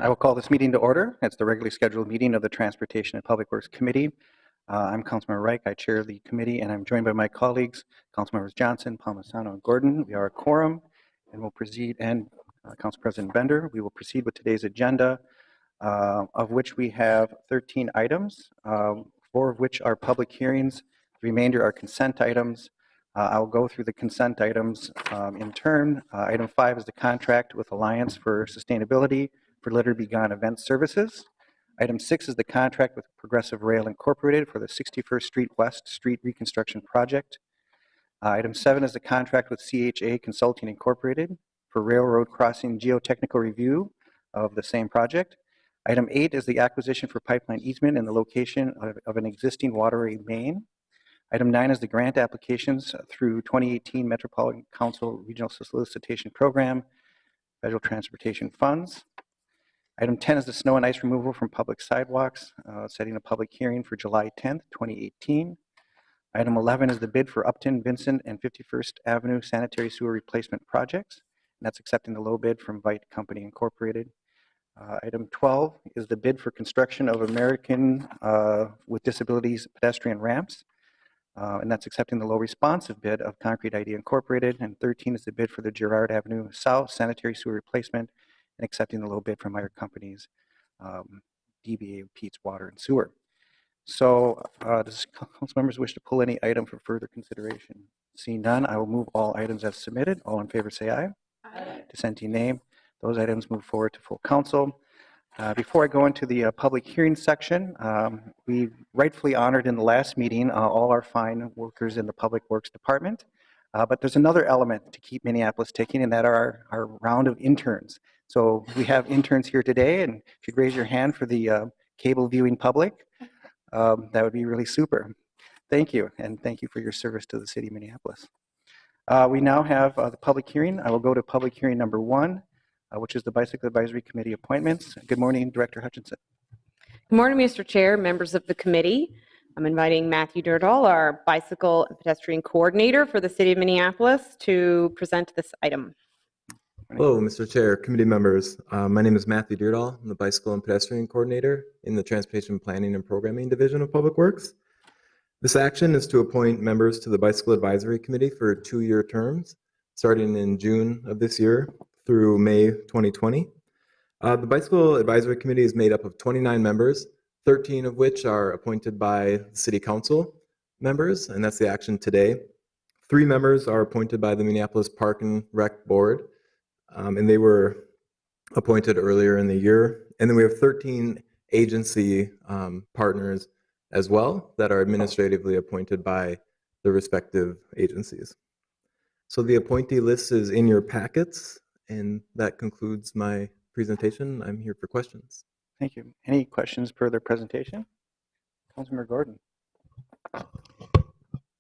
I will call this meeting to order. It's the regularly scheduled meeting of the Transportation and Public Works Committee. I'm Councilmember Reich. I chair the committee, and I'm joined by my colleagues, Councilmembers Johnson, Palmisano, and Gordon. We are a quorum, and we'll proceed, and Council President Bender. We will proceed with today's agenda, of which we have 13 items, 4 of which are public hearings. The remainder are consent items. I'll go through the consent items in turn. Item 5 is the contract with Alliance for Sustainability for Litter Be Gone event services. Item 6 is the contract with Progressive Rail Incorporated for the 61st Street West Street Reconstruction Project. Item 7 is the contract with CHA Consulting Incorporated for railroad crossing geotechnical review of the same project. Item 8 is the acquisition for pipeline easement in the location of an existing waterway main. Item 9 is the grant applications through 2018 Metropolitan Council Regional Solicitation Program, Federal Transportation Funds. Item 10 is the snow and ice removal from public sidewalks, setting a public hearing for July 10th, 2018. Item 11 is the bid for Upton, Vincent, and 51st Avenue sanitary sewer replacement projects, and that's accepting the low bid from Vite Company Incorporated. Item 12 is the bid for construction of American with Disabilities pedestrian ramps, and that's accepting the low responsive bid of Concrete ID Incorporated. And 13 is the bid for the Girard Avenue South sanitary sewer replacement, and accepting the low bid from Meyer Companies, DBA Pete's Water and Sewer. So does council members wish to pull any item for further consideration? Seeing none, I will move all items as submitted. All in favor say aye. Aye. Dissenting nay. Those items move forward to full council. Before I go into the public hearing section, we rightfully honored in the last meeting all our fine workers in the Public Works Department. But there's another element to keep Minneapolis ticking, and that are our round of interns. So we have interns here today, and if you'd raise your hand for the cable viewing public, that would be really super. Thank you, and thank you for your service to the city of Minneapolis. We now have the public hearing. I will go to public hearing number 1, which is the Bicycle Advisory Committee appointments. Good morning, Director Hutchinson. Good morning, Mr. Chair, members of the committee. I'm inviting Matthew Dirdall, our Bicycle and Pedestrian Coordinator for the City of Minneapolis, to present this item. Hello, Mr. Chair, committee members. My name is Matthew Dirdall. I'm the Bicycle and Pedestrian Coordinator in the Transportation Planning and Programming Division of Public Works. This action is to appoint members to the Bicycle Advisory Committee for 2-year terms, starting in June of this year through May 2020. The Bicycle Advisory Committee is made up of 29 members, 13 of which are appointed by City Council members, and that's the action today. 3 members are appointed by the Minneapolis Park and Rec Board, and they were appointed earlier in the year. And then we have 13 agency partners as well that are administratively appointed by the respective agencies. So the appointee list is in your packets, and that concludes my presentation. I'm here for questions. Thank you. Any questions per their presentation? Councilmember Gordon.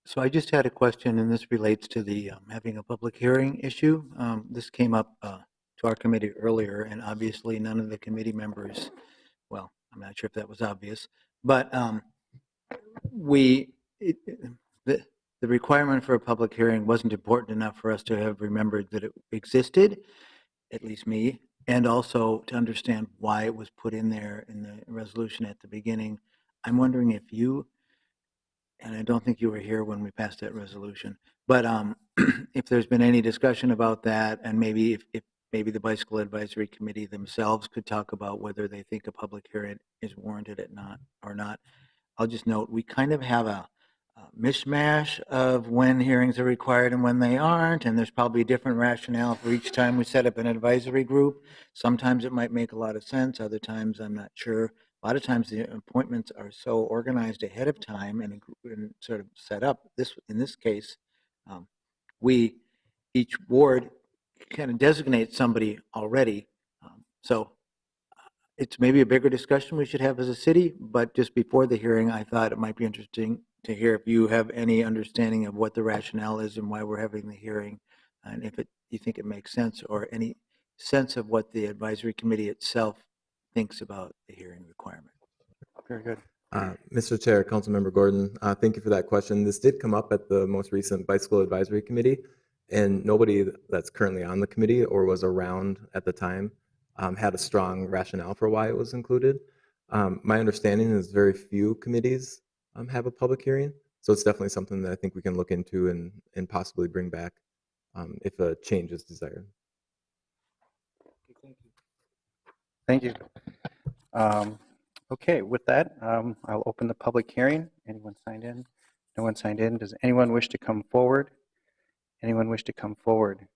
So I just had a question, and this relates to the having a public hearing issue. This came up to our committee earlier, and obviously none of the committee members, well, I'm not sure if that was obvious, but the requirement for a public hearing wasn't important enough for us to have remembered that it existed, at least me, and also to understand why it was put in there in the resolution at the beginning. I'm wondering if you, and I don't think you were here when we passed that resolution, but if there's been any discussion about that, and maybe if maybe the Bicycle Advisory Committee themselves could talk about whether they think a public hearing is warranted or not. I'll just note, we kind of have a mishmash of when hearings are required and when they aren't, and there's probably a different rationale for each time we set up an advisory group. Sometimes it might make a lot of sense, other times I'm not sure. A lot of times the appointments are so organized ahead of time and sort of set up. In this case, each ward kind of designates somebody already. So it's maybe a bigger discussion we should have as a city, but just before the hearing, I thought it might be interesting to hear if you have any understanding of what the rationale is and why we're having the hearing, and if you think it makes sense, or any sense of what the advisory committee itself thinks about the hearing requirement. Very good. Mr. Chair, Councilmember Gordon, thank you for that question. This did come up at the most recent Bicycle Advisory Committee, and nobody that's currently on the committee or was around at the time had a strong rationale for why it was included. My understanding is very few committees have a public hearing, so it's definitely something that I think we can look into and possibly bring back if a change is desired. Thank you. Okay, with that, I'll open the public hearing. Anyone signed in? No one signed in. Does anyone wish to come forward? Anyone wish to come forward?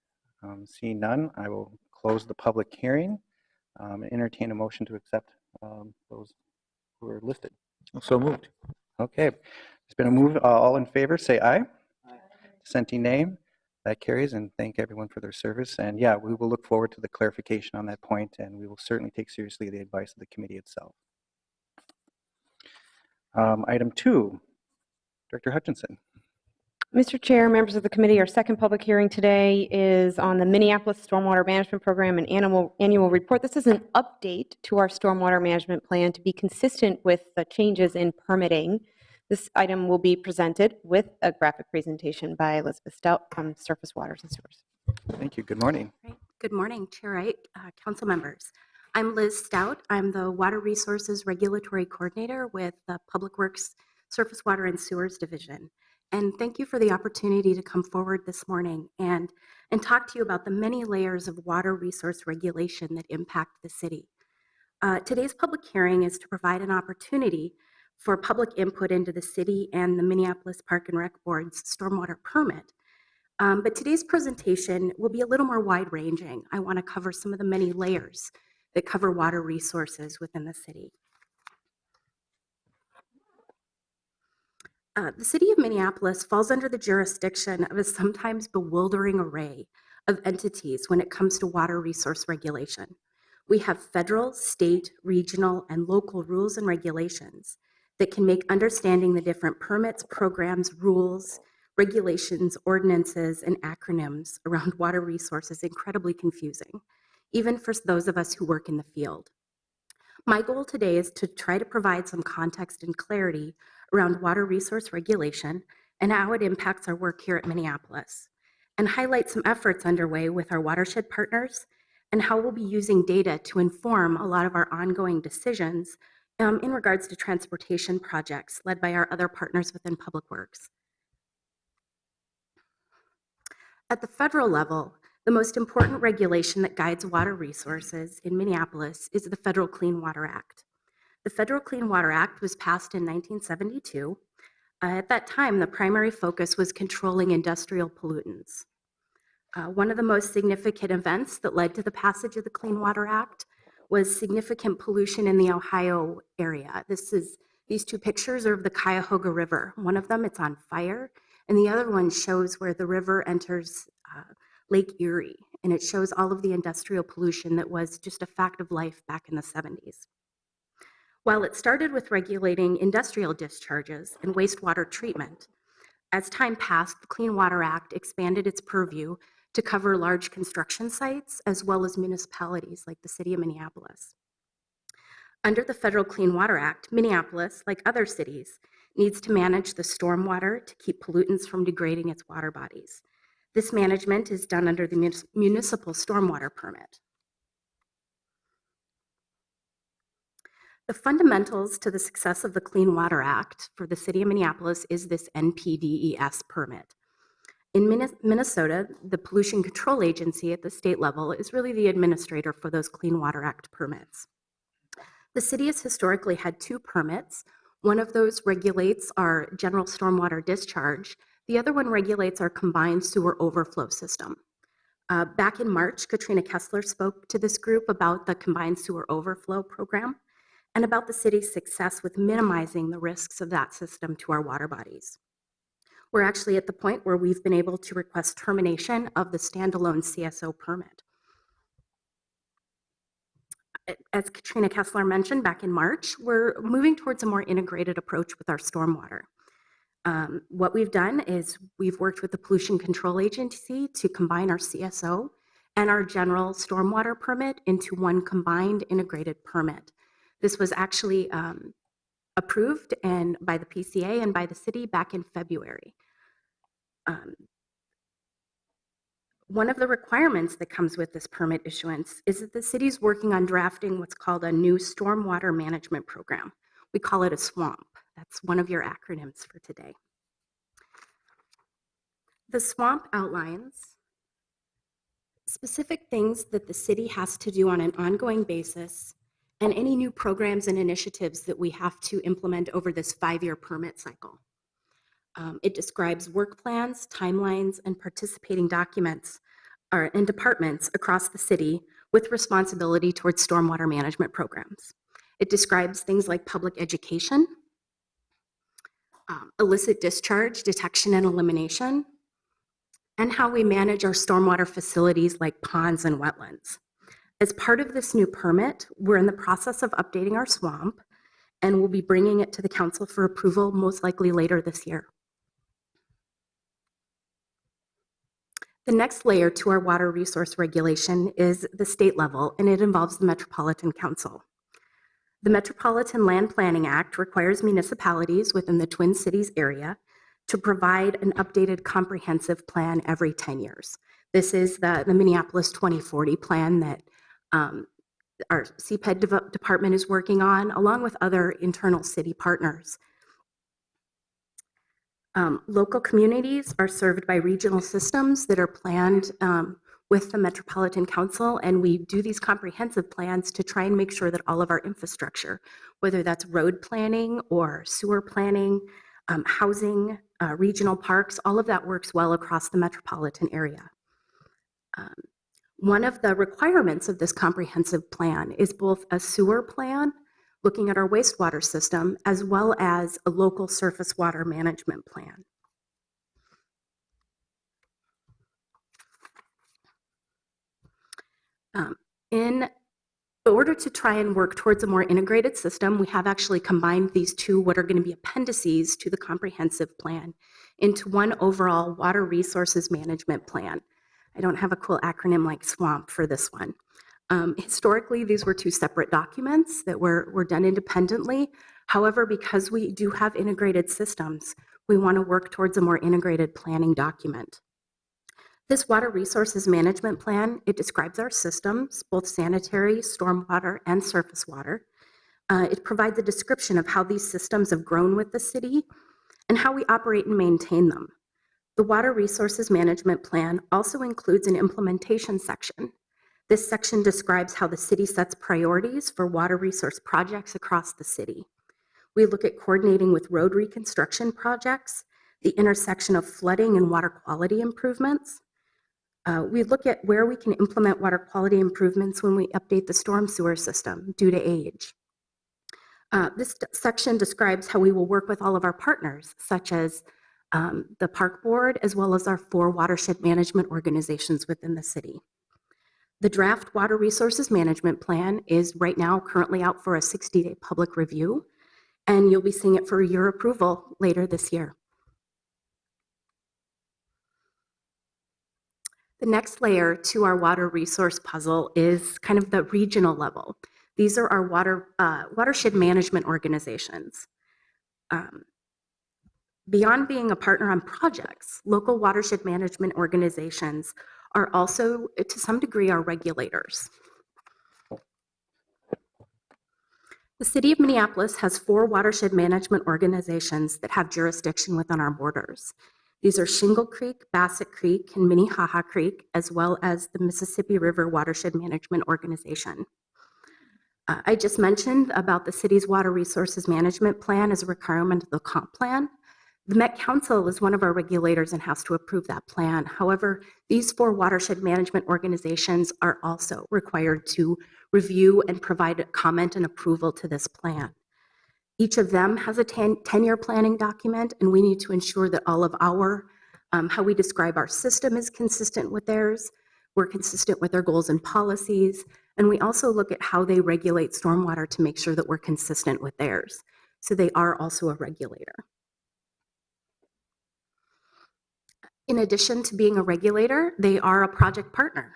Seeing none, I will close the public hearing and entertain a motion to accept those who are listed. So moved. Okay, there's been a move. All in favor, say aye. Dissenting nay. That carries, and thank everyone for their service. And yeah, we will look forward to the clarification on that point, and we will certainly take seriously the advice of the committee itself. Item 2, Director Hutchinson. Mr. Chair, members of the committee, our second public hearing today is on the Minneapolis Stormwater Management Program and annual report. This is an update to our stormwater management plan to be consistent with the changes in permitting. This item will be presented with a graphic presentation by Elizabeth Stout from Surface Waters and Sewers. Thank you. Good morning. Right. Good morning, Chair Wright, council members. I'm Liz Stout. I'm the Water Resources Regulatory Coordinator with the Public Works Surface Water and Sewers Division. And thank you for the opportunity to come forward this morning and talk to you about the many layers of water resource regulation that impact the city. Today's public hearing is to provide an opportunity for public input into the city and the Minneapolis Park and Rec Board's stormwater permit. But today's presentation will be a little more wide-ranging. I want to cover some of the many layers that cover water resources within the city. The city of Minneapolis falls under the jurisdiction of a sometimes bewildering array of entities when it comes to water resource regulation. We have federal, state, regional, and local rules and regulations that can make understanding the different permits, programs, rules, regulations, ordinances, and acronyms around water resources incredibly confusing, even for those of us who work in the field. My goal today is to try to provide some context and clarity around water resource regulation and how it impacts our work here at Minneapolis, and highlight some efforts underway with our watershed partners and how we'll be using data to inform a lot of our ongoing decisions in regards to transportation projects led by our other partners within Public Works. At the federal level, the most important regulation that guides water resources in Minneapolis is the Federal Clean Water Act. The Federal Clean Water Act was passed in 1972. At that time, the primary focus was controlling industrial pollutants. One of the most significant events that led to the passage of the Clean Water Act was significant pollution in the Ohio area. These two pictures are of the Cuyahoga River. One of them, it's on fire, and the other one shows where the river enters Lake Erie, and it shows all of the industrial pollution that was just a fact of life back in the 70s. While it started with regulating industrial discharges and wastewater treatment, as time passed, the Clean Water Act expanded its purview to cover large construction sites as well as municipalities like the city of Minneapolis. Under the Federal Clean Water Act, Minneapolis, like other cities, needs to manage the stormwater to keep pollutants from degrading its water bodies. This management is done under the municipal stormwater permit. The fundamentals to the success of the Clean Water Act for the city of Minneapolis is this NPDES permit. In Minnesota, the Pollution Control Agency at the state level is really the administrator for those Clean Water Act permits. The city has historically had two permits. One of those regulates our general stormwater discharge. The other one regulates our combined sewer overflow system. Back in March, Katrina Kessler spoke to this group about the combined sewer overflow program and about the city's success with minimizing the risks of that system to our water bodies. We're actually at the point where we've been able to request termination of the standalone CSO permit. As Katrina Kessler mentioned back in March, we're moving towards a more integrated approach with our stormwater. What we've done is we've worked with the Pollution Control Agency to combine our CSO and our general stormwater permit into one combined integrated permit. This was actually approved by the PCA and by the city back in February. One of the requirements that comes with this permit issuance is that the city's working on drafting what's called a new stormwater management program. We call it a SWAMP. That's one of your acronyms for today. The SWAMP outlines specific things that the city has to do on an ongoing basis and any new programs and initiatives that we have to implement over this 5-year permit cycle. It describes work plans, timelines, and participating documents and departments across the city with responsibility towards stormwater management programs. It describes things like public education, illicit discharge detection and elimination, and how we manage our stormwater facilities like ponds and wetlands. As part of this new permit, we're in the process of updating our SWAMP, and we'll be bringing it to the council for approval most likely later this year. The next layer to our water resource regulation is the state level, and it involves the Metropolitan Council. The Metropolitan Land Planning Act requires municipalities within the Twin Cities area to provide an updated comprehensive plan every 10 years. This is the Minneapolis 2040 plan that our CPED department is working on, along with other internal city partners. Local communities are served by regional systems that are planned with the Metropolitan Council, and we do these comprehensive plans to try and make sure that all of our infrastructure, whether that's road planning or sewer planning, housing, regional parks, all of that works well across the metropolitan area. One of the requirements of this comprehensive plan is both a sewer plan, looking at our wastewater system, as well as a local surface water management plan. In order to try and work towards a more integrated system, we have actually combined these two, what are going to be appendices to the comprehensive plan, into one overall water resources management plan. I don't have a cool acronym like SWAMP for this one. Historically, these were two separate documents that were done independently. However, because we do have integrated systems, we want to work towards a more integrated planning document. This water resources management plan, it describes our systems, both sanitary, stormwater, and surface water. It provides a description of how these systems have grown with the city and how we operate and maintain them. The water resources management plan also includes an implementation section. This section describes how the city sets priorities for water resource projects across the city. We look at coordinating with road reconstruction projects, the intersection of flooding and water quality improvements. We look at where we can implement water quality improvements when we update the storm sewer system due to age. This section describes how we will work with all of our partners, such as the Park Board, as well as our 4 watershed management organizations within the city. The draft Water Resources Management Plan is right now currently out for a 60-day public review, and you'll be seeing it for your approval later this year. The next layer to our water resource puzzle is kind of the regional level. These are our watershed management organizations. Beyond being a partner on projects, local watershed management organizations are also, to some degree, our regulators. The City of Minneapolis has 4 watershed management organizations that have jurisdiction within our borders. These are Shingle Creek, Bassett Creek, and Minnehaha Creek, as well as the Mississippi River Watershed Management Organization. I just mentioned about the city's Water Resources Management Plan as a requirement of the comp plan. The Met Council is one of our regulators and has to approve that plan. However, these 4 watershed management organizations are also required to review and provide comment and approval to this plan. Each of them has a 10-year planning document, and we need to ensure that all of our, how we describe our system is consistent with theirs. We're consistent with their goals and policies, and we also look at how they regulate stormwater to make sure that we're consistent with theirs. So they are also a regulator. In addition to being a regulator, they are a project partner.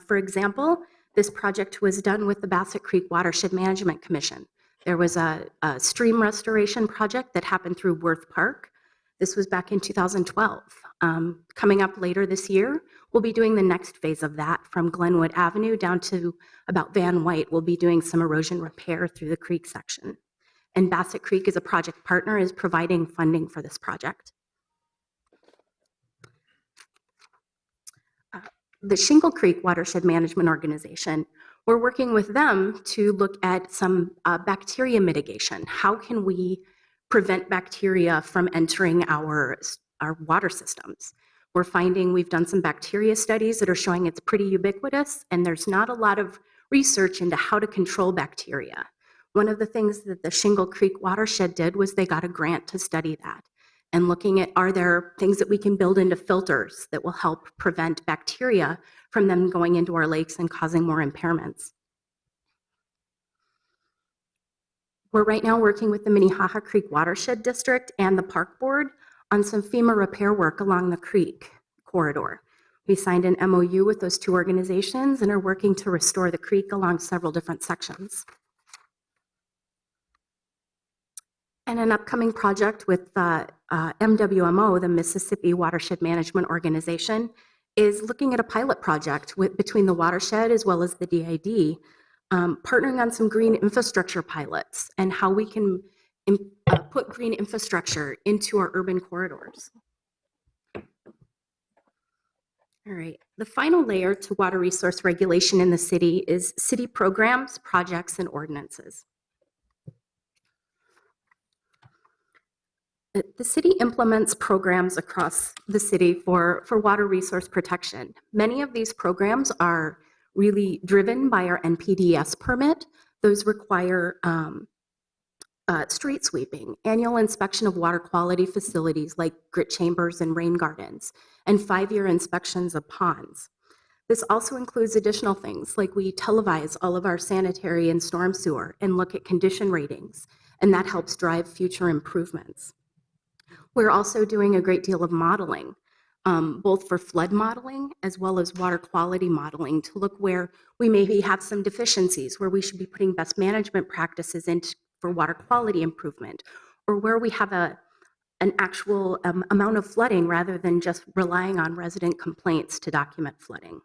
For example, this project was done with the Bassett Creek Watershed Management Commission. There was a stream restoration project that happened through Worth Park. This was back in 2012. Coming up later this year, we'll be doing the next phase of that from Glenwood Avenue down to about Van White. We'll be doing some erosion repair through the creek section. And Bassett Creek, as a project partner, is providing funding for this project. The Shingle Creek Watershed Management Organization, we're working with them to look at some bacteria mitigation. How can we prevent bacteria from entering our water systems? We're finding we've done some bacteria studies that are showing it's pretty ubiquitous, and there's not a lot of research into how to control bacteria. One of the things that the Shingle Creek Watershed did was they got a grant to study that and looking at, are there things that we can build into filters that will help prevent bacteria from them going into our lakes and causing more impairments. We're right now working with the Minnehaha Creek Watershed District and the Park Board on some FEMA repair work along the creek corridor. We signed an MOU with those two organizations and are working to restore the creek along several different sections. And an upcoming project with MWMO, the Mississippi Watershed Management Organization, is looking at a pilot project between the watershed as well as the DID, partnering on some green infrastructure pilots and how we can put green infrastructure into our urban corridors. All right, the final layer to water resource regulation in the city is city programs, projects, and ordinances. The city implements programs across the city for water resource protection. Many of these programs are really driven by our NPDES permit. Those require street sweeping, annual inspection of water quality facilities like grit chambers and rain gardens, and 5-year inspections of ponds. This also includes additional things like we televise all of our sanitary and storm sewer and look at condition ratings, and that helps drive future improvements. We're also doing a great deal of modeling, both for flood modeling as well as water quality modeling to look where we maybe have some deficiencies, where we should be putting best management practices in for water quality improvement, or where we have an actual amount of flooding rather than just relying on resident complaints to document flooding.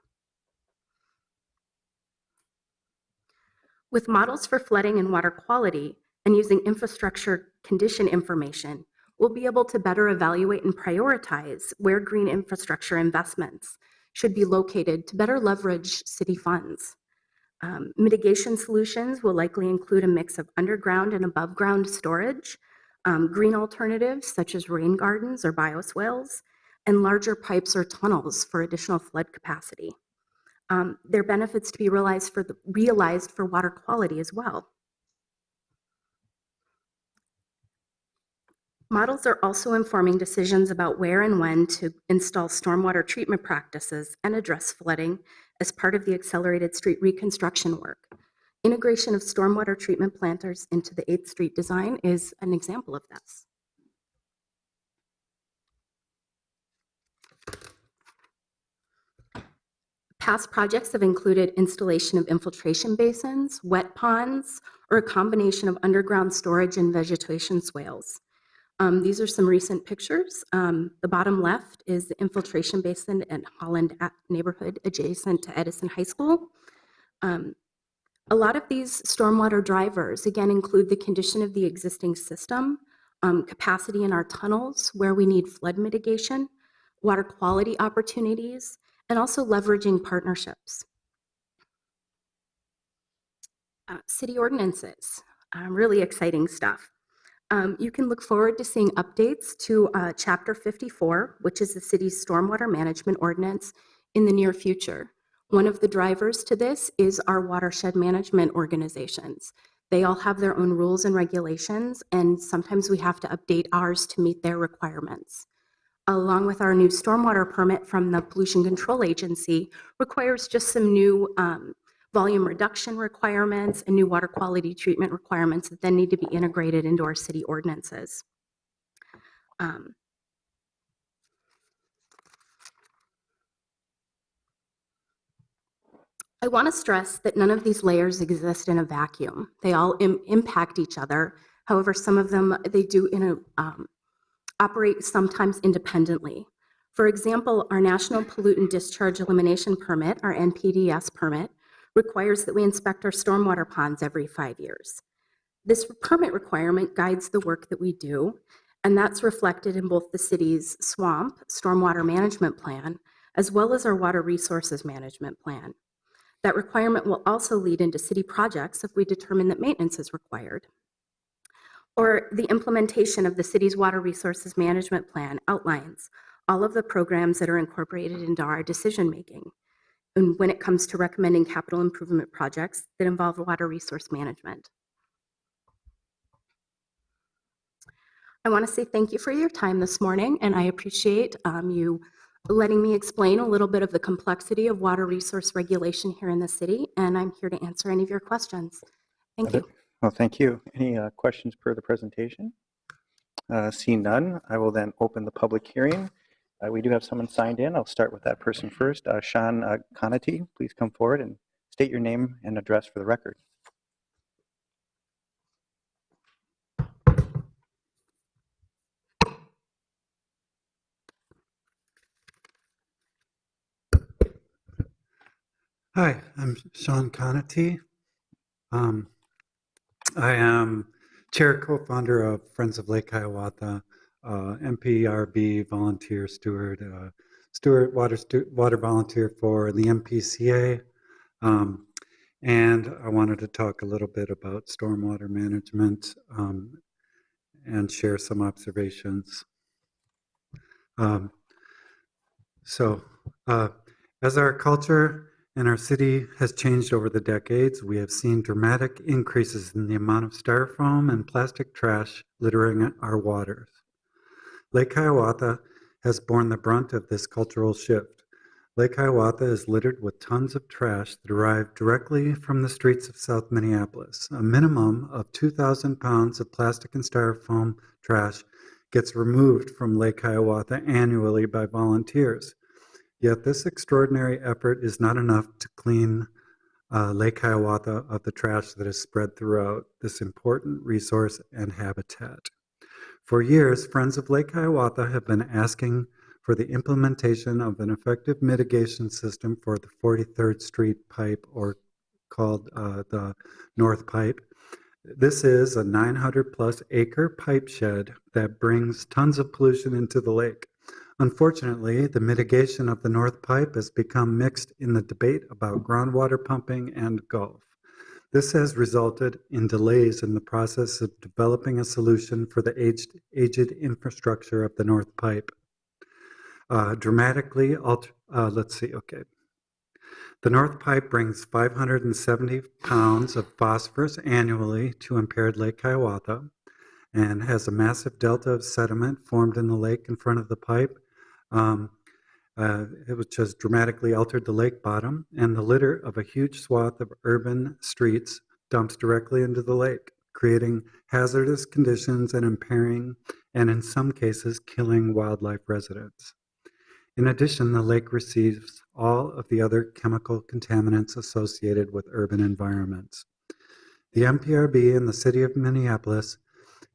With models for flooding and water quality and using infrastructure condition information, we'll be able to better evaluate and prioritize where green infrastructure investments should be located to better leverage city funds. Mitigation solutions will likely include a mix of underground and above ground storage, green alternatives such as rain gardens or bioswales, and larger pipes or tunnels for additional flood capacity. There are benefits to be realized for water quality as well. Models are also informing decisions about where and when to install stormwater treatment practices and address flooding as part of the accelerated street reconstruction work. Integration of stormwater treatment planters into the 8th Street design is an example of this. Past projects have included installation of infiltration basins, wet ponds, or a combination of underground storage and vegetation swales. These are some recent pictures. The bottom left is the infiltration basin in Holland neighborhood adjacent to Edison High School. A lot of these stormwater drivers, again, include the condition of the existing system, capacity in our tunnels where we need flood mitigation, water quality opportunities, and also leveraging partnerships. City ordinances, really exciting stuff. You can look forward to seeing updates to Chapter 54, which is the city's stormwater management ordinance, in the near future. One of the drivers to this is our watershed management organizations. They all have their own rules and regulations, and sometimes we have to update ours to meet their requirements. Along with our new stormwater permit from the Pollution Control Agency, requires just some new volume reduction requirements and new water quality treatment requirements that then need to be integrated into our city ordinances. I want to stress that none of these layers exist in a vacuum. They all impact each other. However, some of them, they do operate sometimes independently. For example, our National Pollutant Discharge Elimination Permit, our NPDES permit, requires that we inspect our stormwater ponds every 5 years. This permit requirement guides the work that we do, and that's reflected in both the city's SWAMP, Stormwater Management Plan, as well as our Water Resources Management Plan. That requirement will also lead into city projects if we determine that maintenance is required. Or the implementation of the city's Water Resources Management Plan outlines all of the programs that are incorporated into our decision-making, and when it comes to recommending capital improvement projects that involve water resource management. I want to say thank you for your time this morning, and I appreciate you letting me explain a little bit of the complexity of water resource regulation here in the city, and I'm here to answer any of your questions. Thank you. Well, thank you. Any questions per the presentation? Seeing none, I will then open the public hearing. We do have someone signed in. I'll start with that person first. Sean Conati, please come forward and state your name and address for the record. Hi, I'm Sean Conati. I am chair co-founder of Friends of Lake Hiawatha, MPRB volunteer steward, water volunteer for the MPCA. And I wanted to talk a little bit about stormwater management and share some observations. As our culture and our city has changed over the decades, we have seen dramatic increases in the amount of styrofoam and plastic trash littering our waters. Lake Hiawatha has borne the brunt of this cultural shift. Lake Hiawatha is littered with tons of trash that arrive directly from the streets of South Minneapolis. A minimum of 2,000 pounds of plastic and styrofoam trash gets removed from Lake Hiawatha annually by volunteers. Yet this extraordinary effort is not enough to clean Lake Hiawatha of the trash that is spread throughout this important resource and habitat. For years, Friends of Lake Hiawatha have been asking for the implementation of an effective mitigation system for the 43rd Street pipe, or called the North Pipe. This is a 900-plus acre pipe shed that brings tons of pollution into the lake. Unfortunately, the mitigation of the North Pipe has become mixed in the debate about groundwater pumping and Gulf. This has resulted in delays in the process of developing a solution for the aged infrastructure of the North Pipe. The North Pipe brings 570 pounds of phosphorus annually to impaired Lake Hiawatha and has a massive delta of sediment formed in the lake in front of the pipe, which has dramatically altered the lake bottom, and the litter of a huge swath of urban streets dumps directly into the lake, creating hazardous conditions and impairing, and in some cases, killing wildlife residents. In addition, the lake receives all of the other chemical contaminants associated with urban environments. The MPRB and the City of Minneapolis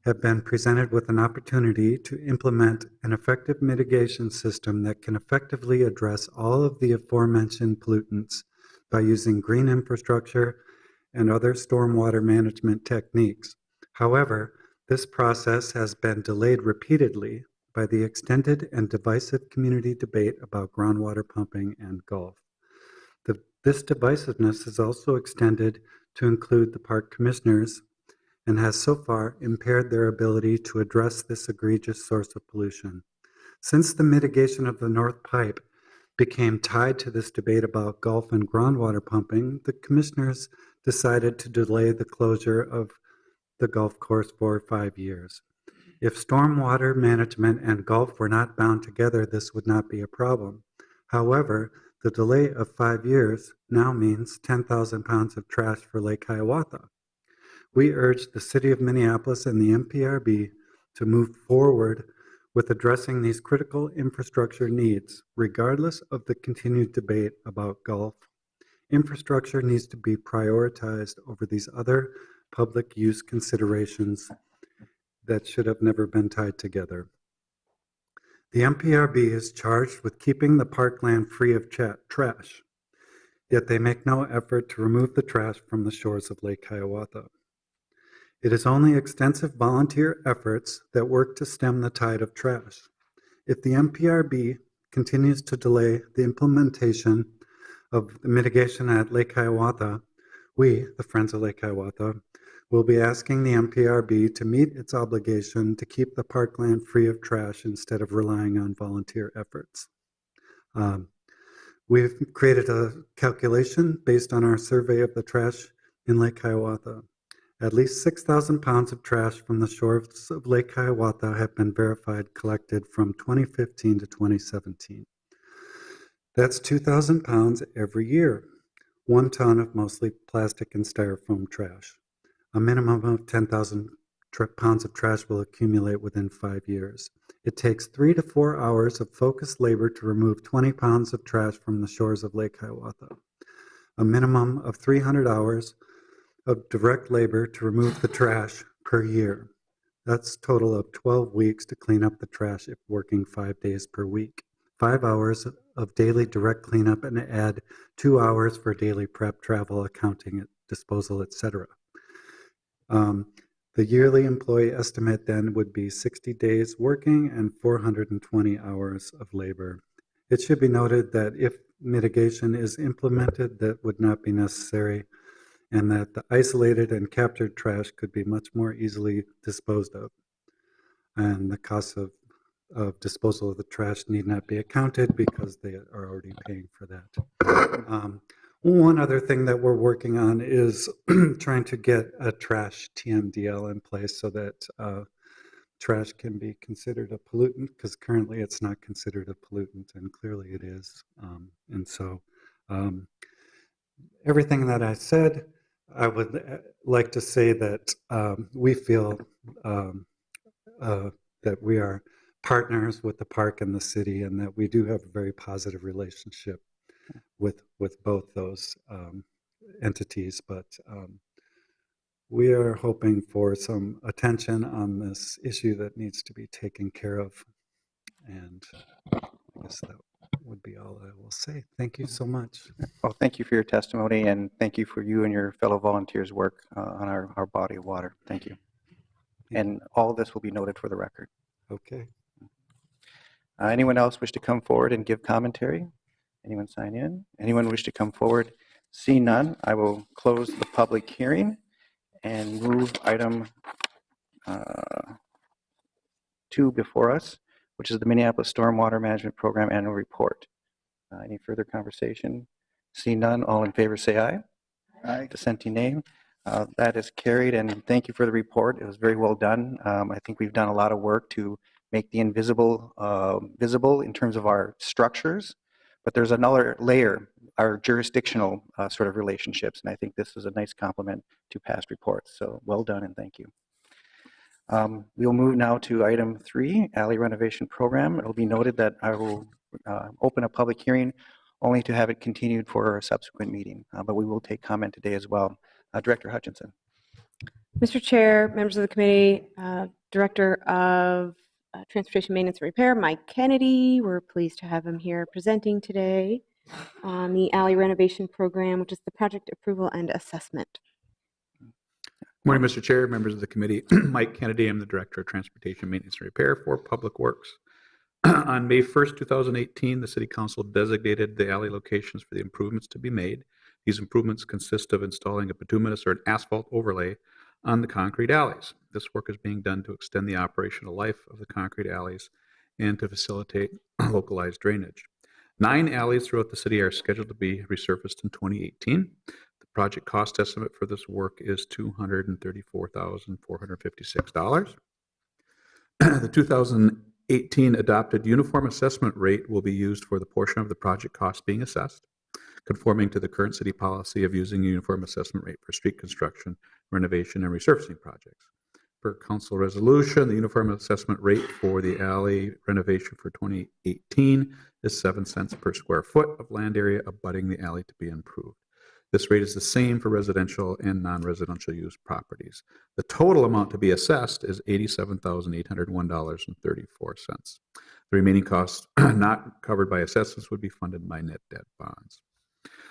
have been presented with an opportunity to implement an effective mitigation system that can effectively address all of the aforementioned pollutants by using green infrastructure and other stormwater management techniques. However, this process has been delayed repeatedly by the extended and divisive community debate about groundwater pumping and Gulf. This divisiveness is also extended to include the park commissioners and has so far impaired their ability to address this egregious source of pollution. Since the mitigation of the North Pipe became tied to this debate about Gulf and groundwater pumping, the commissioners decided to delay the closure of the golf course for 5 years. If stormwater management and Gulf were not bound together, this would not be a problem. However, the delay of 5 years now means 10,000 pounds of trash for Lake Hiawatha. We urge the City of Minneapolis and the MPRB to move forward with addressing these critical infrastructure needs, regardless of the continued debate about Gulf. Infrastructure needs to be prioritized over these other public use considerations that should have never been tied together. The MPRB is charged with keeping the parkland free of trash, yet they make no effort to remove the trash from the shores of Lake Hiawatha. It is only extensive volunteer efforts that work to stem the tide of trash. If the MPRB continues to delay the implementation of the mitigation at Lake Hiawatha, we, the Friends of Lake Hiawatha, will be asking the MPRB to meet its obligation to keep the parkland free of trash instead of relying on volunteer efforts. We've created a calculation based on our survey of the trash in Lake Hiawatha. At least 6,000 pounds of trash from the shores of Lake Hiawatha have been verified collected from 2015 to 2017. That's 2,000 pounds every year, 1 ton of mostly plastic and styrofoam trash. A minimum of 10,000 pounds of trash will accumulate within 5 years. It takes 3 to 4 hours of focused labor to remove 20 pounds of trash from the shores of Lake Hiawatha. A minimum of 300 hours of direct labor to remove the trash per year. That's a total of 12 weeks to clean up the trash if working 5 days per week. 5 hours of daily direct cleanup and add 2 hours for daily prep, travel, accounting, disposal, etc. The yearly employee estimate then would be 60 days working and 420 hours of labor. It should be noted that if mitigation is implemented, that would not be necessary, and that the isolated and captured trash could be much more easily disposed of. And the costs of disposal of the trash need not be accounted because they are already paying for that. One other thing that we're working on is trying to get a trash TMDL in place so that trash can be considered a pollutant, because currently it's not considered a pollutant, and clearly it is. And so everything that I said, I would like to say that we feel that we are partners with the park and the city, and that we do have a very positive relationship with both those entities. But we are hoping for some attention on this issue that needs to be taken care of. And I guess that would be all I will say. Thank you so much. Well, thank you for your testimony, and thank you for you and your fellow volunteers' work on our body of water. Thank you. And all of this will be noted for the record. Okay. Anyone else wish to come forward and give commentary? Anyone sign in? Anyone wish to come forward? See none, I will close the public hearing and move item 2 before us, which is the Minneapolis Stormwater Management Program Annual Report. Any further conversation? See none, all in favor say aye. Aye. Dissenting nay. That is carried, and thank you for the report. It was very well done. I think we've done a lot of work to make the invisible visible in terms of our structures, but there's another layer, our jurisdictional sort of relationships, and I think this is a nice complement to past reports. So well done, and thank you. We'll move now to item 3, alley renovation program. It'll be noted that I will open a public hearing only to have it continued for a subsequent meeting, but we will take comment today as well. Director Hutchinson. Mr. Chair, members of the committee, Director of Transportation Maintenance and Repair, Mike Kennedy. We're pleased to have him here presenting today on the alley renovation program, which is the project approval and assessment. Morning, Mr. Chair, members of the committee. Mike Kennedy, I'm the Director of Transportation Maintenance and Repair for Public Works. On May 1st, 2018, the City Council designated the alley locations for the improvements to be made. These improvements consist of installing a bituminous or an asphalt overlay on the concrete alleys. This work is being done to extend the operational life of the concrete alleys and to facilitate localized drainage. 9 alleys throughout the city are scheduled to be resurfaced in 2018. The project cost estimate for this work is $234,456. The 2018 adopted uniform assessment rate will be used for the portion of the project cost being assessed, conforming to the current city policy of using a uniform assessment rate for street construction, renovation, and resurfacing projects. Per council resolution, the uniform assessment rate for the alley renovation for 2018 is 7 cents per square foot of land area abutting the alley to be improved. This rate is the same for residential and non-residential use properties. The total amount to be assessed is $87,801.34. The remaining costs not covered by assessments would be funded by net debt bonds.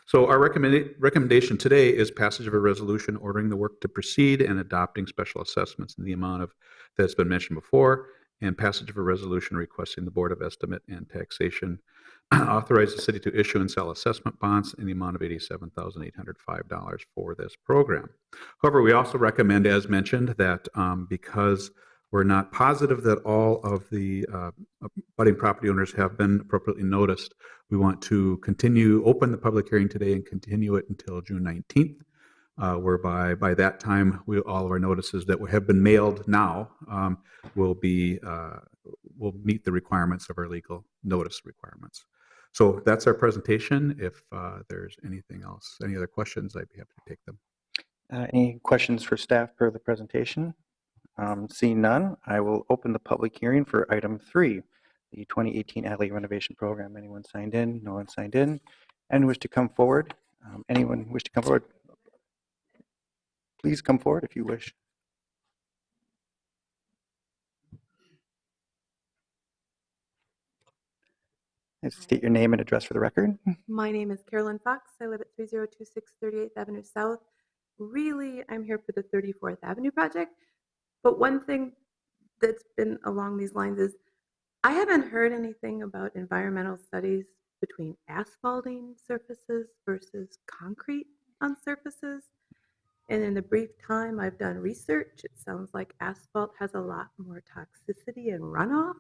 So our recommendation today is passage of a resolution ordering the work to proceed and adopting special assessments in the amount of that's been mentioned before, and passage of a resolution requesting the Board of Estimate and Taxation authorize the city to issue and sell assessment bonds in the amount of $87,805 for this program. However, we also recommend, as mentioned, that because we're not positive that all of the budding property owners have been appropriately noticed, we want to open the public hearing today and continue it until June 19th, whereby by that time, all of our notices that have been mailed now will meet the requirements of our legal notice requirements. So that's our presentation. If there's anything else, any other questions, I'd be happy to take them. Any questions for staff per the presentation? Seeing none, I will open the public hearing for item 3, the 2018 alley renovation program. Anyone signed in? No one signed in. Anyone wish to come forward? Anyone wish to come forward? Please come forward if you wish. State your name and address for the record. My name is Carolyn Fox. I live at 3026 38th Avenue South. Really, I'm here for the 34th Avenue project. But one thing that's been along these lines is I haven't heard anything about environmental studies between asphalting surfaces versus concrete on surfaces. And in the brief time I've done research, it sounds like asphalt has a lot more toxicity and runoff.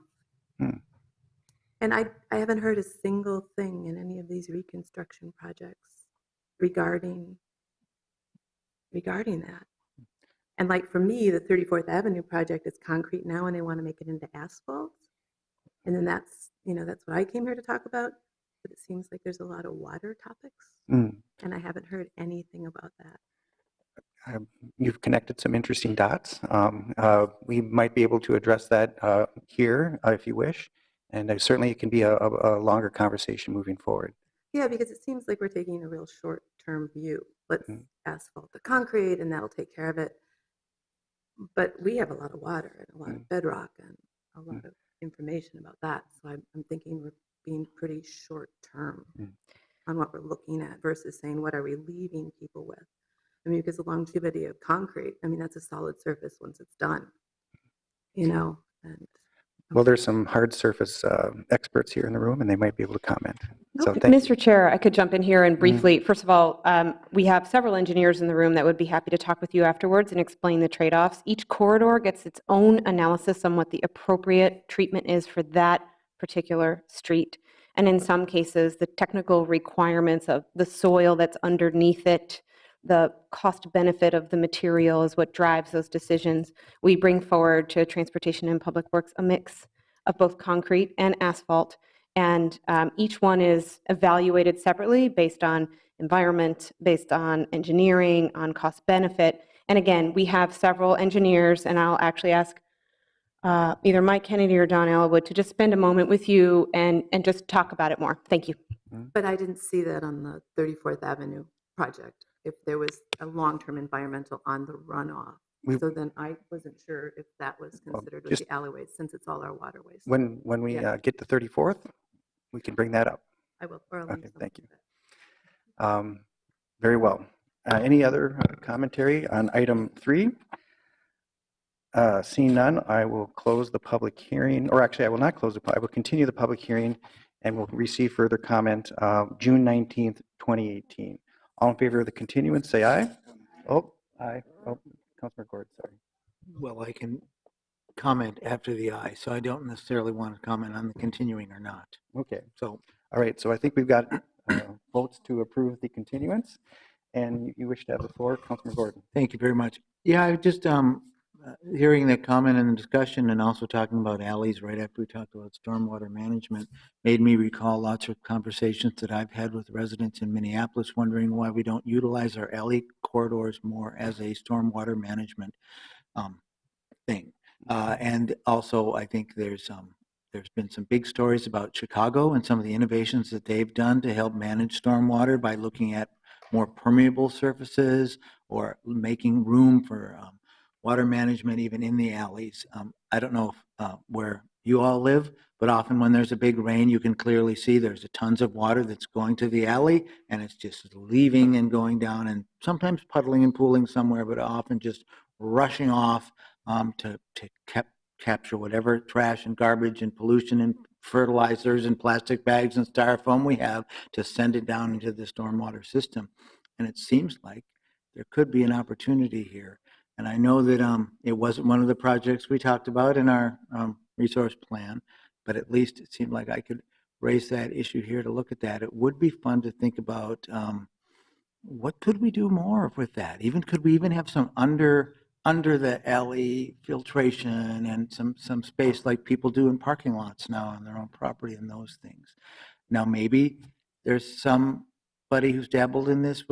And I haven't heard a single thing in any of these reconstruction projects regarding that. And like for me, the 34th Avenue project is concrete now and they want to make it into asphalt. And then that's what I came here to talk about. But it seems like there's a lot of water topics. And I haven't heard anything about that. You've connected some interesting dots. We might be able to address that here if you wish. And certainly it can be a longer conversation moving forward. Yeah, because it seems like we're taking a real short-term view. Let's asphalt the concrete and that'll take care of it. But we have a lot of water and a lot of bedrock and a lot of information about that. So I'm thinking we're being pretty short-term on what we're looking at versus saying, what are we leaving people with? I mean, because the longevity of concrete, I mean, that's a solid surface once it's done, and well, there's some hard surface experts here in the room, and they might be able to comment. So Mr. Chair, I could jump in here and briefly, first of all, we have several engineers in the room that would be happy to talk with you afterwards and explain the trade-offs. Each corridor gets its own analysis on what the appropriate treatment is for that particular street. And in some cases, the technical requirements of the soil that's underneath it, the cost benefit of the material is what drives those decisions. We bring forward to Transportation and Public Works a mix of both concrete and asphalt, and each one is evaluated separately based on environment, based on engineering, on cost benefit. And again, we have several engineers, and I'll actually ask either Mike Kennedy or Don Elwood to just spend a moment with you and just talk about it more. Thank you. But I didn't see that on the 34th Avenue project, if there was a long-term environmental on the runoff. So then I wasn't sure if that was considered with the alleyways, since it's all our waterways. When we get to 34th, we can bring that up. I will. Okay, thank you. Very well. Any other commentary on item 3? Seeing none, I will close the public hearing, or actually I will not close I will continue the public hearing and will receive further comment June 19th, 2018. All in favor of the continuance, say aye. Oh, aye. Oh, Councilor Gord, sorry. Well, I can comment after the aye, so I don't necessarily want to comment on the continuing or not. Okay. So, all right, so I think we've got votes to approve the continuance, and you wish to have the floor, Councilor Gordon. thank you very much. Yeah, I just hearing that comment and the discussion and also talking about alleys right after we talked about stormwater management made me recall lots of conversations that I've had with residents in Minneapolis wondering why we don't utilize our alley corridors more as a stormwater management thing. And also, I think there's been some big stories about Chicago and some of the innovations that they've done to help manage stormwater by looking at more permeable surfaces or making room for water management even in the alleys. I don't know if, where you all live, but often when there's a big rain, you can clearly see there's tons of water that's going to the alley, and it's just leaving and going down, and sometimes puddling and pooling somewhere, but often just rushing off to capture whatever trash and garbage and pollution and fertilizers and plastic bags and styrofoam we have to send it down into the stormwater system. And it seems like there could be an opportunity here. And I know that it wasn't one of the projects we talked about in our resource plan, but at least it seemed like I could raise that issue here to look at that. It would be fun to think about what could we do more with that? Could we even have some under the alley filtration and some space like people do in parking lots now on their own property and those things. Now, maybe there's somebody who's dabbled in this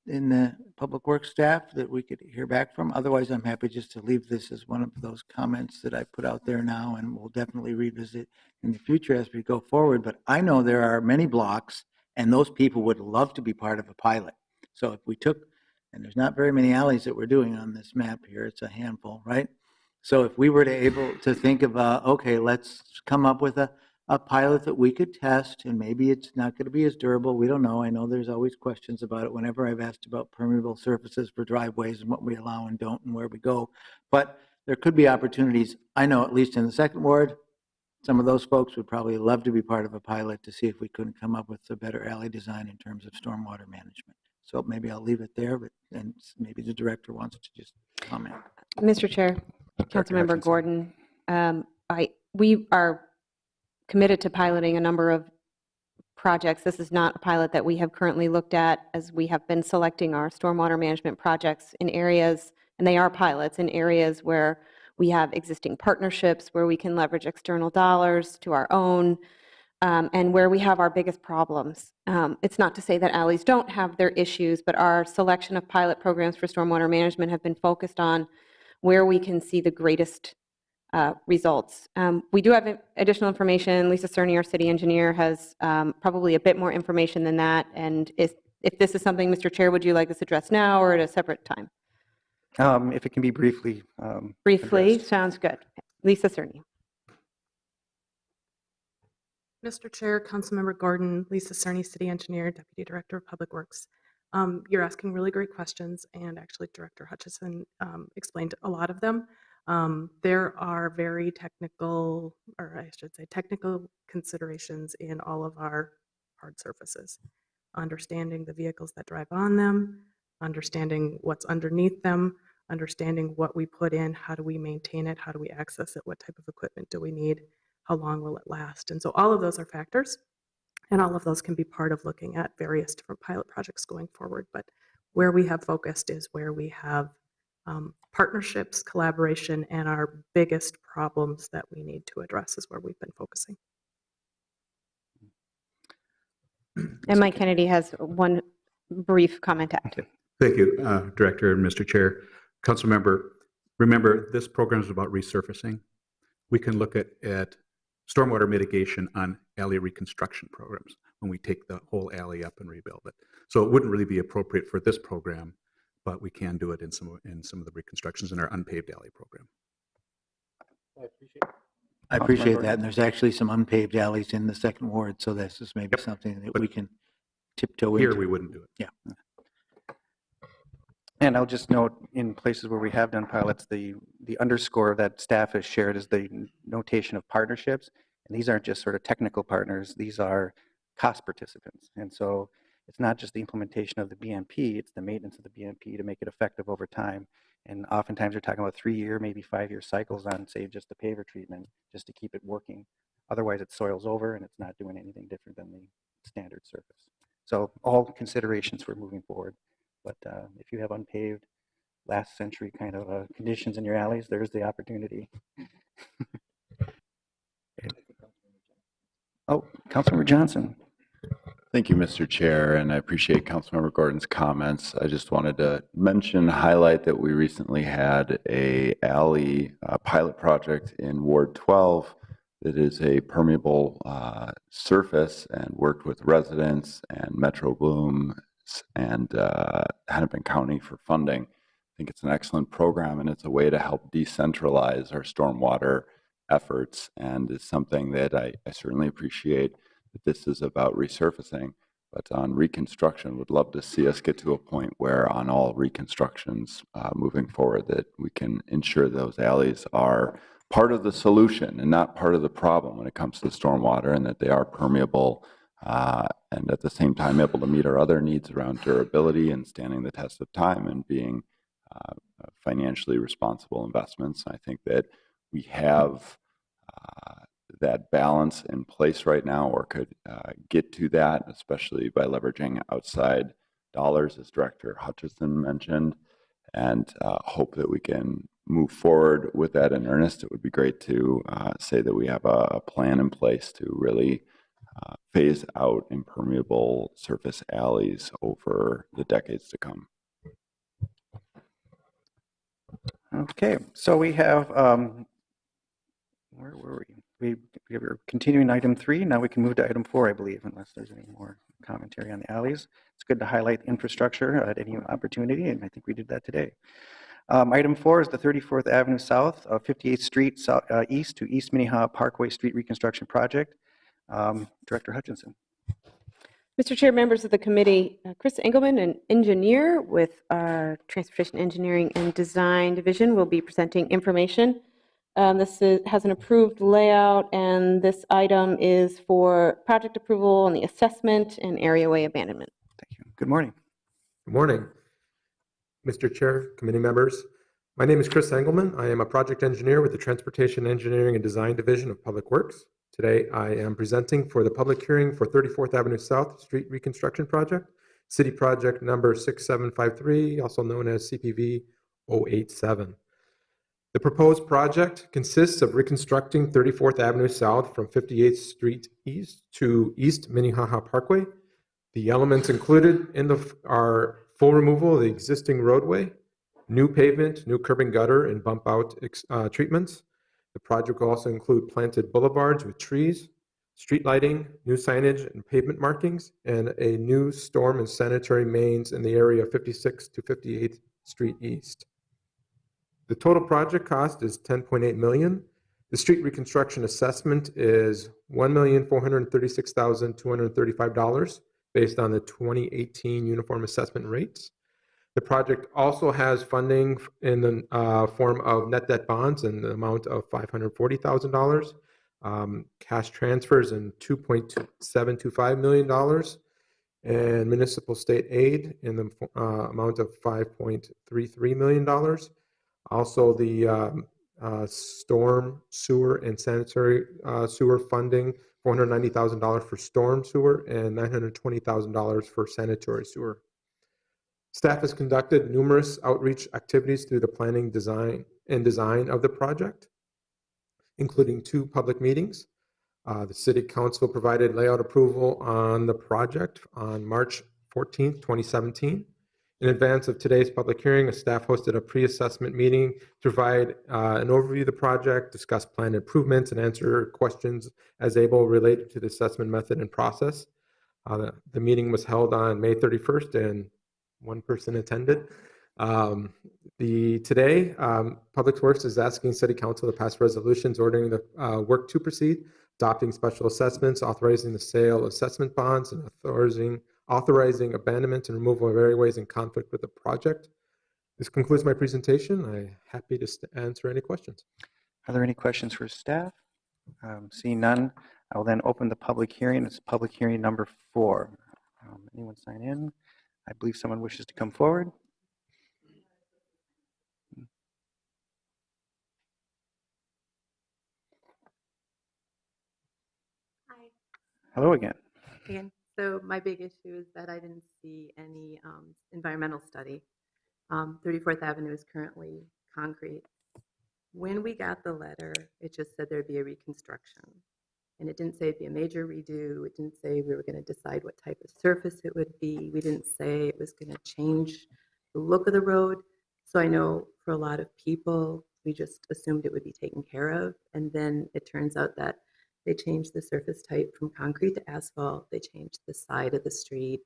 in the public works staff that we could hear back from. Otherwise, I'm happy just to leave this as one of those comments that I put out there now, and we'll definitely revisit in the future as we go forward. But I know there are many blocks, and those people would love to be part of a pilot. So if we took, and there's not very many alleys that we're doing on this map here, it's a handful, right? So if we were able to think of, okay, let's come up with a pilot that we could test, and maybe it's not going to be as durable. We don't know. I know there's always questions about it whenever I've asked about permeable surfaces for driveways and what we allow and don't and where we go. But there could be opportunities. I know at least in the second ward, some of those folks would probably love to be part of a pilot to see if we couldn't come up with a better alley design in terms of stormwater management. So maybe I'll leave it there, but then maybe the director wants to just comment. Mr. Chair, Councilmember Gordon, we are committed to piloting a number of projects. This is not a pilot that we have currently looked at, as we have been selecting our stormwater management projects in areas, and they are pilots, in areas where we have existing partnerships, where we can leverage external dollars to our own, and where we have our biggest problems. It's not to say that alleys don't have their issues, but our selection of pilot programs for stormwater management have been focused on where we can see the greatest results. We do have additional information. Lisa Cerny, our city engineer, has probably a bit more information than that. And if this is something, Mr. Chair, would you like this addressed now or at a separate time? If it can be briefly. Briefly, addressed. sounds good. Lisa Cerny. Mr. Chair, Councilmember Gordon, Lisa Cerny, City Engineer, Deputy Director of Public Works. You're asking really great questions, and actually Director Hutchison explained a lot of them. There are very technical, or I should say technical considerations in all of our hard surfaces. Understanding the vehicles that drive on them, understanding what's underneath them, understanding what we put in, how do we maintain it, how do we access it, what type of equipment do we need, how long will it last? And so all of those are factors, and all of those can be part of looking at various different pilot projects going forward. But where we have focused is where we have partnerships, collaboration, and our biggest problems that we need to address is where we've been focusing. And Mike Kennedy has one brief comment to add. Thank you, Director and Mr. Chair. Councilmember, remember, this program is about resurfacing. We can look at stormwater mitigation on alley reconstruction programs when we take the whole alley up and rebuild it. So it wouldn't really be appropriate for this program, but we can do it in some of the reconstructions in our unpaved alley program. I appreciate that. And there's actually some unpaved alleys in the second ward, so this is maybe something that we can tiptoe into. Here, we wouldn't do it. Yeah. And I'll just note, in places where we have done pilots, the underscore that staff has shared is the notation of partnerships. And these aren't just sort of technical partners, these are cost participants. And so it's not just the implementation of the BMP, it's the maintenance of the BMP to make it effective over time. And oftentimes we're talking about 3-year, maybe 5-year cycles on, say, just the paver treatment, just to keep it working. Otherwise it soils over and it's not doing anything different than the standard surface. So all considerations for moving forward. But if you have unpaved, last century kind of conditions in your alleys, there's the opportunity. Oh, Councilmember Johnson. Thank you, Mr. Chair, and I appreciate Councilmember Gordon's comments. I just wanted to highlight that we recently had a alley pilot project in Ward 12 that is a permeable surface, and worked with residents and Metro Bloom and Hennepin County for funding. I think it's an excellent program, and it's a way to help decentralize our stormwater efforts, and it's something that I certainly appreciate that this is about resurfacing. But on reconstruction, would love to see us get to a point where on all reconstructions moving forward that we can ensure those alleys are part of the solution and not part of the problem when it comes to stormwater, and that they are permeable and at the same time able to meet our other needs around durability and standing the test of time and being financially responsible investments. I think that we have that balance in place right now, or could get to that, especially by leveraging outside dollars, as Director Hutchison mentioned, and hope that we can move forward with that in earnest. It would be great to say that we have a plan in place to really phase out impermeable surface alleys over the decades to come. Okay, so we have, where were we? We were continuing item 3. Now we can move to item 4, I believe, unless there's any more commentary on the alleys. It's good to highlight infrastructure at any opportunity, and I think we did that today. Item 4 is the 34th Avenue South, 58th Street East to East Minnehaha Parkway Street Reconstruction Project. Director Hutchinson. Mr. Chair, members of the committee, Chris Engelman, an engineer with our Transportation Engineering and Design Division, will be presenting information. This has an approved layout, and this item is for project approval on the assessment and areaway abandonment. Thank you. Good morning. Good morning, Mr. Chair, committee members. My name is Chris Engelman. I am a project engineer with the Transportation Engineering and Design Division of Public Works. Today, I am presenting for the public hearing for 34th Avenue South Street Reconstruction Project, City Project number 6753, also known as CPV 087. The proposed project consists of reconstructing 34th Avenue South from 58th Street East to East Minnehaha Parkway. The elements included are full removal of the existing roadway, new pavement, new curb and gutter, and bump out treatments. The project will also include planted boulevards with trees, street lighting, new signage and pavement markings, and a new storm and sanitary mains in the area of 56th to 58th Street East. The total project cost is $10.8 million. The street reconstruction assessment is $1,436,235 based on the 2018 uniform assessment rates. The project also has funding in the form of net debt bonds in the amount of $540,000, cash transfers in $2.725 million, and municipal state aid in the amount of $5.33 million. Also, the storm, sewer, and sanitary sewer funding, $490,000 for storm sewer and $920,000 for sanitary sewer. Staff has conducted numerous outreach activities through the planning, design of the project, including 2 public meetings. The City Council provided layout approval on the project on March 14th, 2017. In advance of today's public hearing, a staff hosted a pre-assessment meeting to provide an overview of the project, discuss planned improvements, and answer questions as able related to the assessment method and process. The meeting was held on May 31st, and 1 person attended. Today, Public Works is asking City Council to pass resolutions ordering the work to proceed, adopting special assessments, authorizing the sale of assessment bonds, and authorizing abandonment and removal of areaways in conflict with the project. This concludes my presentation. I'm happy to answer any questions. Are there any questions for staff? Seeing none, I will then open the public hearing. It's public hearing number 4. Anyone sign in? I believe someone wishes to come forward. Hi. Hello again. Again, so my big issue is that I didn't see any environmental study. 34th Avenue is currently concrete. When we got the letter, it just said there'd be a reconstruction. And it didn't say it'd be a major redo. It didn't say we were going to decide what type of surface it would be. We didn't say it was going to change the look of the road. So I know for a lot of people, we just assumed it would be taken care of. And then it turns out that they changed the surface type from concrete to asphalt. They changed the side of the street,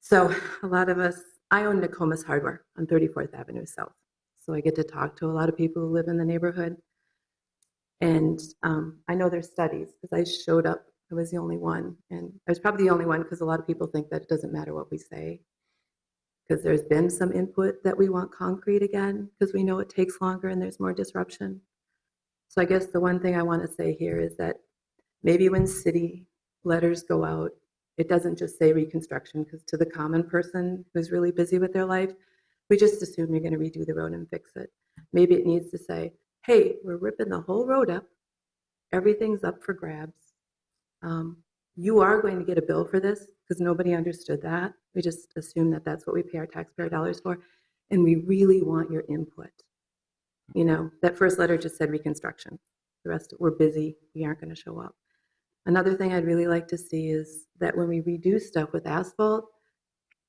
So a lot of us, I own Nokomis Hardware on 34th Avenue South. So I get to talk to a lot of people who live in the neighborhood. And I know there's studies because I showed up. I was the only one. And I was probably the only one because a lot of people think that it doesn't matter what we say. Because there's been some input that we want concrete again because we know it takes longer and there's more disruption. So I guess the one thing I want to say here is that maybe when city letters go out, it doesn't just say reconstruction, because to the common person who's really busy with their life, we just assume you're going to redo the road and fix it. Maybe it needs to say, hey, we're ripping the whole road up. Everything's up for grabs. You are going to get a bill for this, because nobody understood that. We just assume that that's what we pay our taxpayer dollars for. And we really want your input. You know, that first letter just said reconstruction. The rest, we're busy. We aren't going to show up. Another thing I'd really like to see is that when we redo stuff with asphalt,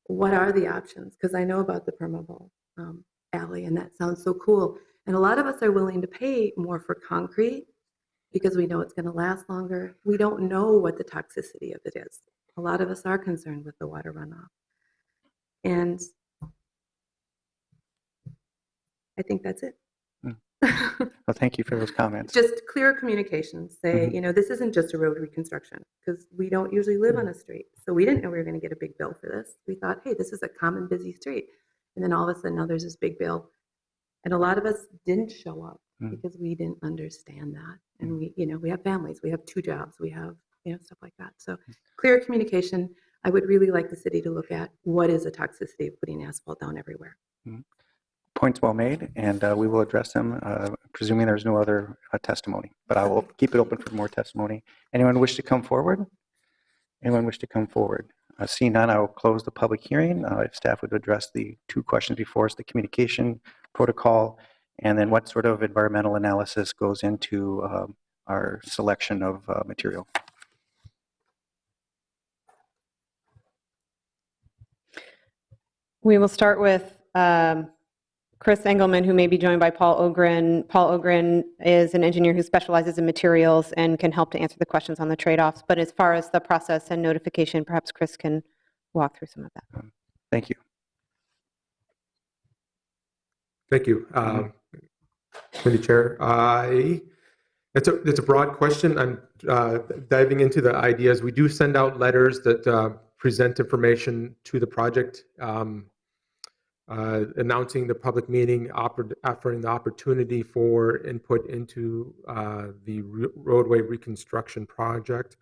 what are the options? Because I know about the permeable alley, and that sounds so cool. And a lot of us are willing to pay more for concrete because we know it's going to last longer. We don't know what the toxicity of it is. A lot of us are concerned with the water runoff. And I think that's it. Well, thank you for those comments. Just clear communication. Say, you know, this isn't just a road reconstruction, because we don't usually live on a street. So we didn't know we were going to get a big bill for this. We thought, hey, this is a common busy street. And then all of a sudden now there's this big bill. And a lot of us didn't show up because we didn't understand that. And we, you know, we have families, we have 2 jobs, we have, you know, stuff like that. So clear communication. I would really like the city to look at what is a toxicity of putting asphalt down everywhere. Points well made, and we will address them, presuming there's no other testimony. But I will keep it open for more testimony. Anyone wish to come forward? Anyone wish to come forward? Seeing none, I will close the public hearing. If staff would address the 2 questions before us, the communication protocol, and then what sort of environmental analysis goes into our selection of material. We will start with Chris Engelman, who may be joined by Paul Ogren. Paul Ogren is an engineer who specializes in materials and can help to answer the questions on the trade-offs. But as far as the process and notification, perhaps Chris can walk through some of that. Thank you. Thank you, Committee Chair. It's a broad question. I'm diving into the ideas. We do send out letters that present information to the project, announcing the public meeting, offering the opportunity for input into the roadway reconstruction project.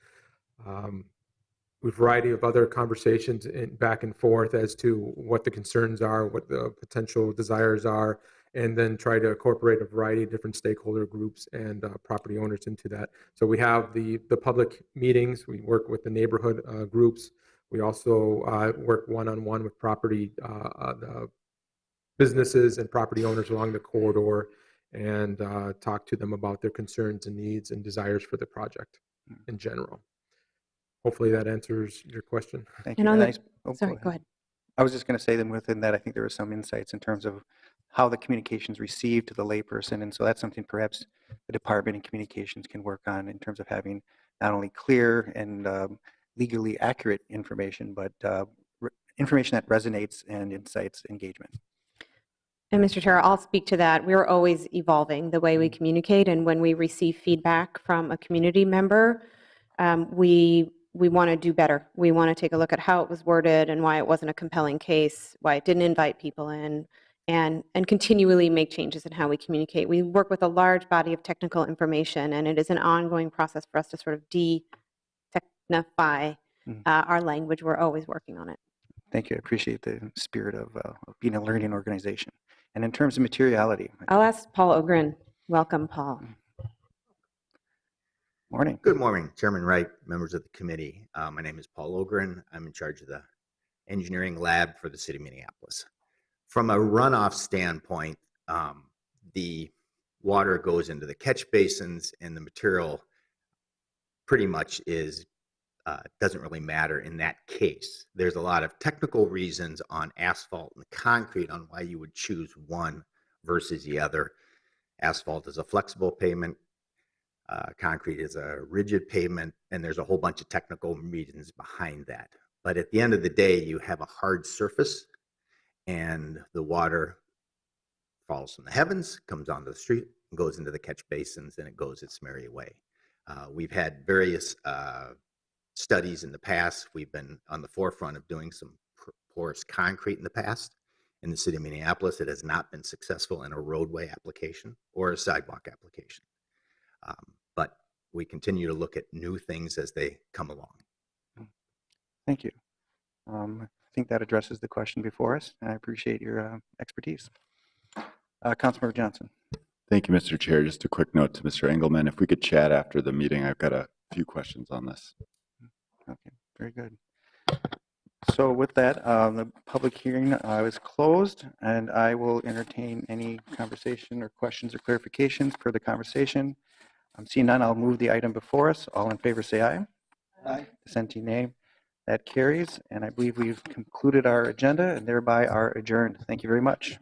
A variety of other conversations back and forth as to what the concerns are, what the potential desires are, and then try to incorporate a variety of different stakeholder groups and property owners into that. So we have the public meetings. We work with the neighborhood groups. We also work one-on-one with property businesses and property owners along the corridor, and talk to them about their concerns and needs and desires for the project in general. Hopefully that answers your question. Thank And you. on the, Oh, sorry, go ahead. I was just going to say that within that, I think there were some insights in terms of how the communications received to the layperson. And so that's something perhaps the Department of Communications can work on in terms of having not only clear and legally accurate information, but information that resonates and incites engagement. And Mr. Chair, I'll speak to that. We're always evolving the way we communicate, and when we receive feedback from a community member, we want to do better. We want to take a look at how it was worded and why it wasn't a compelling case, why it didn't invite people in, and continually make changes in how we communicate. We work with a large body of technical information, and it is an ongoing process for us to sort of de-technify our language. We're always working on it. Thank you. I appreciate the spirit of being a learning organization. And in terms of materiality. I'll ask Paul Ogren. Welcome, Paul. Morning. Good morning, Chairman Wright, members of the committee. My name is Paul Ogren. I'm in charge of the engineering lab for the city of Minneapolis. From a runoff standpoint, the water goes into the catch basins, and the material pretty much is doesn't really matter in that case. There's a lot of technical reasons on asphalt and concrete on why you would choose one versus the other. Asphalt is a flexible pavement. Concrete is a rigid pavement, and there's a whole bunch of technical reasons behind that. But at the end of the day, you have a hard surface, and the water falls from the heavens, comes onto the street, and goes into the catch basins, and it goes its merry way. We've had various studies in the past. We've been on the forefront of doing some porous concrete in the past. In the city of Minneapolis, it has not been successful in a roadway application or a sidewalk application. But we continue to look at new things as they come along. Thank you. I think that addresses the question before us. I appreciate your expertise. Councilmember Johnson. Thank you, Mr. Chair. Just a quick note to Mr. Engelmann. If we could chat after the meeting, I've got a few questions on this. Okay, very good. So with that, the public hearing is closed, and I will entertain any conversation or questions or clarifications per the conversation. Seeing none, I'll move the item before us. All in favor, say aye. Aye. Dissenting, nay. That carries, and I believe we've concluded our agenda and thereby are adjourned. Thank you very much.